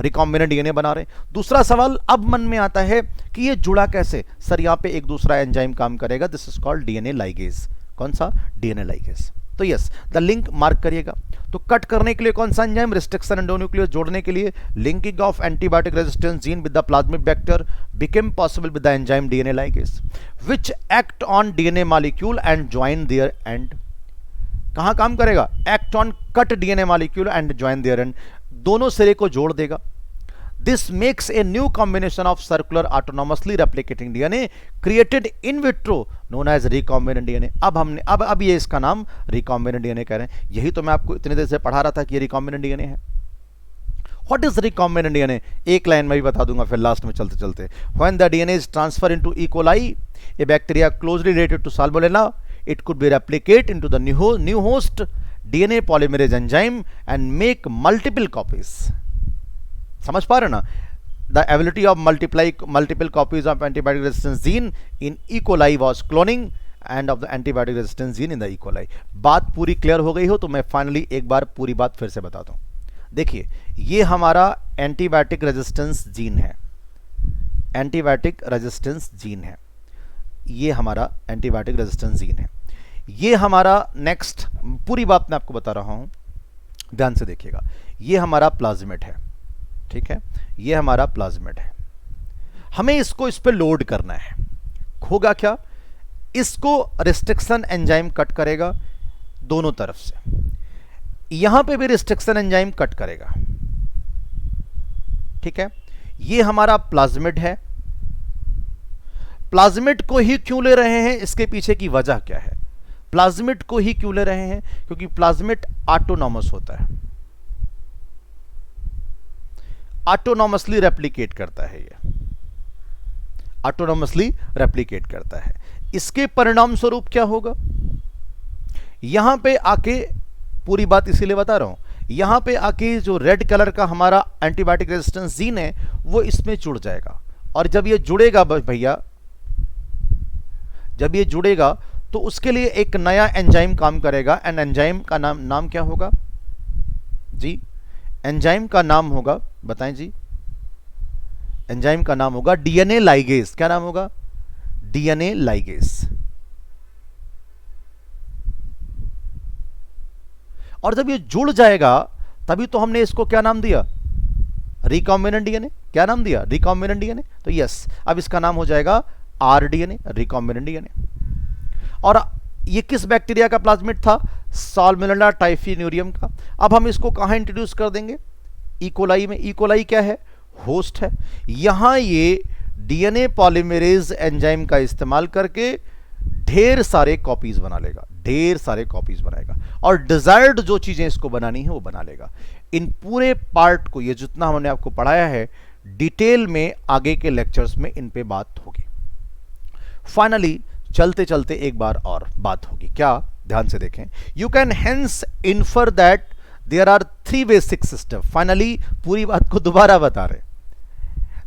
रिकॉम्बिनेंट डीएनए बना रहे हैं। दूसरा सवाल अब मन में आता है कि ये जुड़ा कैसे? सर यहाँ पे एक दूसरा एंजाइम काम करेगा, this is called DNA ligase. कौन सा? DNA ligase. तो यस, द लिंक मार्क करिएगा। तो कट करने के लिए कौन सा एंजाइम? Restriction endonuclease. जोड़ने के लिए linking of antibiotic resistance gene with the plasmid vector became possible with the enzyme DNA ligase which act on DNA molecule and join their end. कहां काम करेगा? Act on cut DNA molecule and join their end. दोनों सिरे को जोड़ देगा। This makes a new combination of circular autonomously replicating DNA created in vitro known as recombinant DNA. अब ये इसका नाम रिकॉम्बिनेंट डीएनए कह रहे हैं। यही तो मैं आपको इतनी देर से पढ़ा रहा था कि ये रिकॉम्बिनेंट डीएनए है। What is recombinant DNA? एक लाइन में भी बता दूंगा फिर लास्ट में चलते चलते। When the DNA is transfer into E coli, a bacteria closely related to salmonella, it could be replicate into the new host DNA polymerase enzyme and make multiple copies. समझ पा रहे ना? The ability of multiple copies of antibiotic resistance gene in E. coli was cloning and of the antibiotic resistance gene in the E. coli. बात पूरी clear हो गई हो तो मैं फाइनली एक बार पूरी बात फिर से बताता हूँ। देखिए, ये हमारा एंटीबायोटिक रेजिस्टेंस जीन है, एंटीबायोटिक रेजिस्टेंस जीन है, ये हमारा एंटीबायोटिक रेजिस्टेंस जीन है। ये हमारा नेक्स्ट, पूरी बात मैं आपको बता रहा हूं, ध्यान से देखिएगा। ये हमारा प्लाज्मिड है, ठीक है, ये हमारा प्लाज्मिड है। हमें इसको इस पे लोड करना है। होगा क्या? इसको रिस्ट्रिक्शन एंजाइम कट करेगा दोनों तरफ से, यहां पे भी रिस्ट्रिक्शन एंजाइम कट करेगा, ठीक है। ये हमारा प्लाज्मिड है। प्लाज्मिड को ही क्यों ले रहे हैं? इसके पीछे की वजह क्या है? प्लाज्मिड को ही क्यों ले रहे हैं? क्योंकि प्लाज्मिड ऑटोनॉमस होता है, ऑटोनॉमसली रेप्लिकेट करता है, ये ऑटोनॉमसली रेप्लिकेट करता है। इसके परिणाम स्वरूप क्या होगा? यहां पे आके, पूरी बात इसीलिए बता रहा हूं, यहां पे आके जो रेड कलर का हमारा एंटीबायोटिक रेजिस्टेंस जीन है वो इसमें जुड़ जाएगा। और जब ये जुड़ेगा भैया, जब ये जुड़ेगा तो उसके लिए एक नया एंजाइम काम करेगा। एंड एंजाइम का नाम क्या होगा जी? एंजाइम का नाम होगा, बताएं जी। एंजाइम का नाम होगा डीएनए लाइगेज। क्या नाम होगा? DNA ligase. और जब ये जुड़ जाएगा तभी तो हमने इसको क्या नाम दिया? Recombinant DNA. क्या नाम दिया? Recombinant DNA. तो यस, अब इसका नाम हो जाएगा आरडीएनए, रिकॉम्बिनेंट डीएनए। और ये किस बैक्टीरिया का प्लाज्मिड था? साल्मोनेला टाइफिन्यूरियम का। अब हम इसको कहां इंट्रोड्यूस कर देंगे? ई कोलाई में। ई कोलाई क्या है? होस्ट है। यहां ये डीएनए पॉलीमरेज एंजाइम का इस्तेमाल करके ढेर सारे कॉपीज बना लेगा, ढेर सारे कॉपीज बनाएगा और डिजायर्ड जो चीजें इसको बनानी है वो बना लेगा। इन पूरे पार्ट को, ये जितना हमने आपको पढ़ाया है, डिटेल में आगे के लेक्चर्स में इन पे बात होगी। फाइनली चलते चलते एक बार और बात होगी। क्या? ध्यान से देखें। You can hence infer that there are 3 basic system. Finally पूरी बात को दोबारा बता रहे।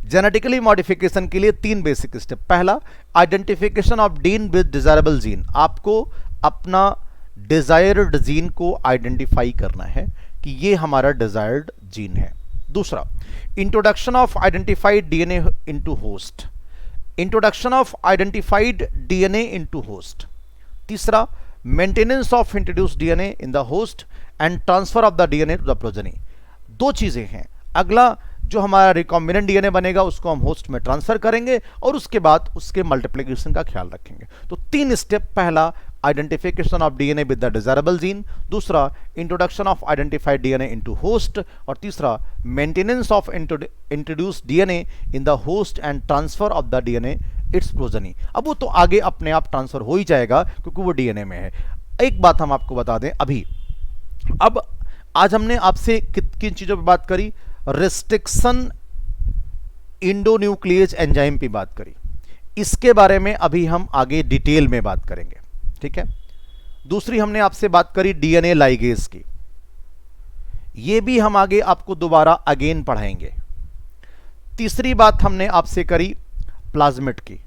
जेनेटिकली मॉडिफिकेशन के लिए 3 बेसिक स्टेप। पहला, identification of gene with desirable gene. आपको अपना डिजायर्ड जीन को आइडेंटिफाई करना है कि ये हमारा डिजायर्ड जीन है। दूसरा, introduction of identified DNA into host. Introduction of identified DNA into host. तीसरा, maintenance of introduced DNA in the host and transfer of the DNA to the progeny. 2 चीजें हैं। अगला जो हमारा रिकॉम्बिनेंट डीएनए बनेगा उसको हम होस्ट में ट्रांसफर करेंगे और उसके बाद उसके मल्टीप्लिकेशन का ख्याल रखेंगे। तो 3 स्टेप। पहला, identification of DNA with the desirable gene. दूसरा, introduction of identified DNA into host. और तीसरा, maintenance of introduced DNA in the host and transfer of the DNA its progeny. अब वो तो आगे अपने आप ट्रांसफर हो ही जाएगा क्योंकि वो डीएनए में है। एक बात हम आपको बता दें अभी, अब आज हमने आपसे किन चीजों पर बात करी? रिस्ट्रिक्शन इंडोन्यूक्लियेज एंजाइम पे बात करी। इसके बारे में अभी हम आगे डिटेल में बात करेंगे, ठीक है। दूसरी हमने आपसे बात करी डीएनए लाइगेज की, ये भी हम आगे आपको दोबारा अगेन पढ़ाएंगे। तीसरी बात हमने आपसे करी प्लाज्मिड की,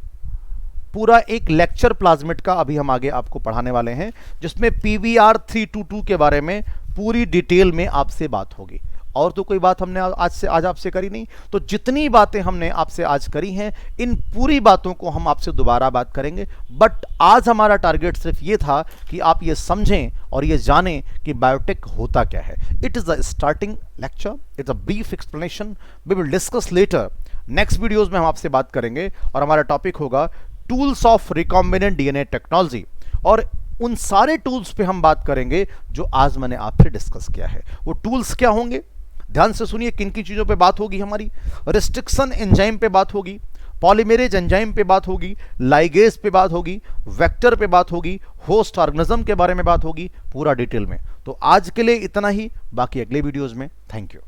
पूरा एक लेक्चर प्लाज्मिड का अभी हम आगे आपको पढ़ाने वाले हैं, जिसमें PVR 322 के बारे में पूरी डिटेल में आपसे बात होगी। और तो कोई बात हमने आज आपसे करी नहीं। तो जितनी बातें हमने आपसे आज करी हैं, इन पूरी बातों को हम आपसे दोबारा बात करेंगे। बट आज हमारा टारगेट सिर्फ ये था कि आप ये समझें और ये जानें कि बायोटेक होता क्या है। It is a starting lecture, it's a brief explanation, we will discuss later. Next videos में हम आपसे बात करेंगे और हमारा टॉपिक होगा tools of recombinant DNA technology. और उन सारे टूल्स पे हम बात करेंगे जो आज मैंने आपसे डिस्कस किया है। वो टूल्स क्या होंगे, ध्यान से सुनिए। किन किन चीज़ों पे बात होगी हमारी? रिस्ट्रिक्शन एंजाइम पे बात होगी, पॉलीमेरेज एंजाइम पे बात होगी, लाइगेज पे बात होगी, वेक्टर पे बात होगी, होस्ट ऑर्गेनिज्म के बारे में बात होगी पूरा डिटेल में। तो आज के लिए इतना ही, बाकी अगले वीडियोज़ में। Thank you.